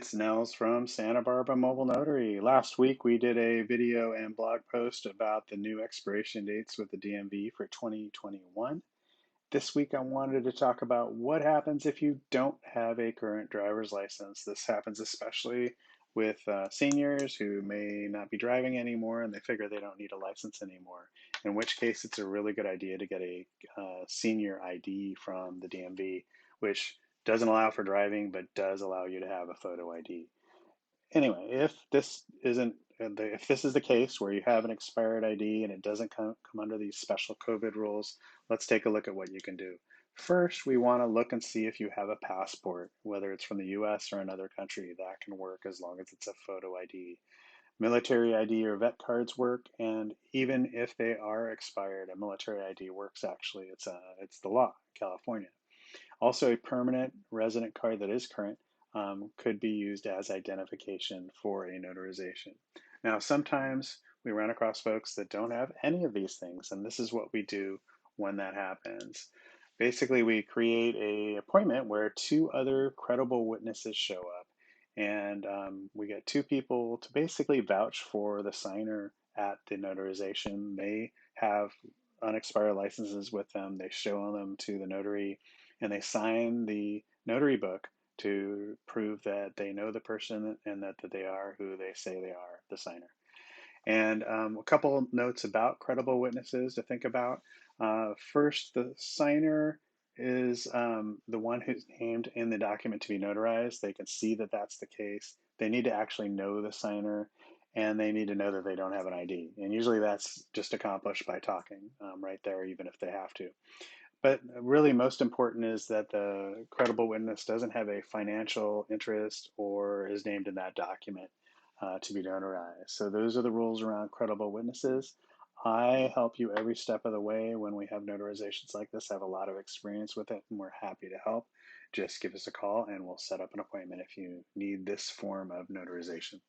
It's Nels from Santa Barbara Mobile Notary. Last week we did a video and blog post about the new expiration dates with the DMV for 2021. This week I wanted to talk about what happens if you don't have a current driver's license. This happens especially with seniors who may not be driving anymore and they figure they don't need a license anymore, in which case it's a really good idea to get a senior ID from the DMV, which doesn't allow for driving but does allow you to have a photo ID. Anyway, if this is the case where you have an expired ID and it doesn't come under these special COVID rules, let's take a look at what you can do. First, we want to look and see if you have a passport, whether it's from the US or another country. That can work as long as it's a photo ID. Military ID or vet cards work, and even if they are expired, a military ID works actually. It's the law in California. Also, a permanent resident card that is current could be used as identification for a notarization. Now, sometimes we run across folks that don't have any of these things, and this is what we do when that happens. Basically, we create a appointment where two other credible witnesses show up, and we get two people to basically vouch for the signer at the notarization. They have unexpired licenses with them. They show them to the notary and they sign the notary book to prove that they know the person and that they are who they say they are, the signer. And a couple notes about credible witnesses to think about. First, the signer is the one who's named in the document to be notarized. They can see that that's the case. They need to actually know the signer, and they need to know that they don't have an ID. And usually that's just accomplished by talking right there, even if they have to. But really, most important is that the credible witness doesn't have a financial interest or is named in that document to be notarized. So those are the rules around credible witnesses. I help you every step of the way when we have notarizations like this. I have a lot of experience with it and we're happy to help. Just give us a call and we'll set up an appointment if you need this form of notarization.